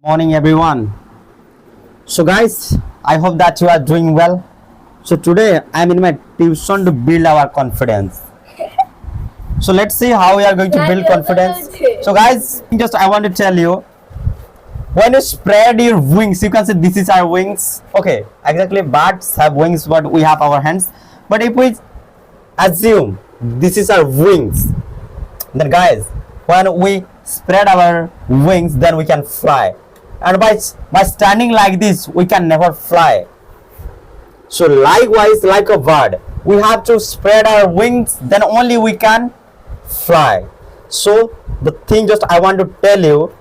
Morning everyone. So guys, I hope that you are doing well. So today I am in my tuition to build our confidence. So let's see how we are going to build confidence. So guys, just I want to tell you, when you spread your wings, you can say this is our wings. Okay, exactly, birds have wings, but we have our hands. But if we assume this is our wings, then guys, when we spread our wings, then we can fly. And by standing like this, we can never fly. So likewise, like a bird, we have to spread our wings, then only we can fly. So the thing just I want to tell you,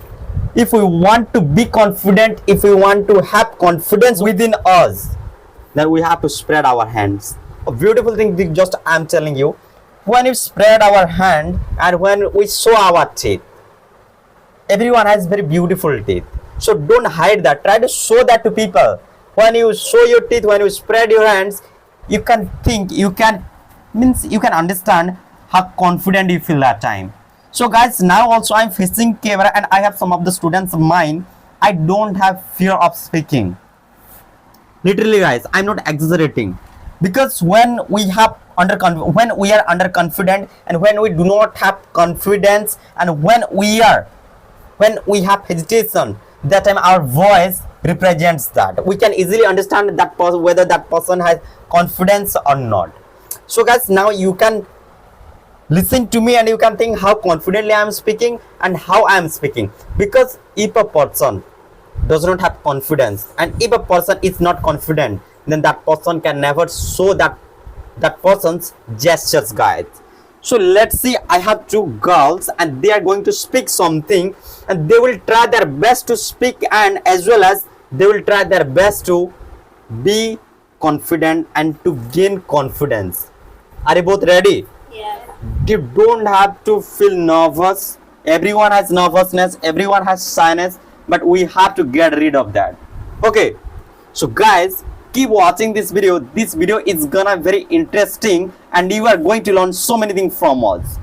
if we want to be confident, if we want to have confidence within us, then we have to spread our hands. A beautiful thing just I'm telling you, when you spread our hand and when we show our teeth, everyone has very beautiful teeth. So don't hide that. Try to show that to people. When you show your teeth, when you spread your hands, you can think, you can understand how confident you feel that time. So guys, now also I'm facing camera and I have some of the students of mine. I don't have fear of speaking. Literally guys, I'm not exaggerating. Because when we are underconfident and when we do not have confidence and when we have hesitation, that time our voice represents that. We can easily understand that person, whether that person has confidence or not. So guys, now you can listen to me and you can think how confidently I am speaking and how I am speaking. Because if a person does not have confidence and if a person is not confident, then that person can never show that person's gestures, guys. So let's see, I have two girls and they are going to speak something and they will try their best to speak and as well as they will try their best to be confident and to gain confidence. Are you both ready? Yeah. You don't have to feel nervous. Everyone has nervousness, everyone has shyness, but we have to get rid of that. Okay, so guys, keep watching this video. This video is gonna very interesting and you are going to learn so many things from us.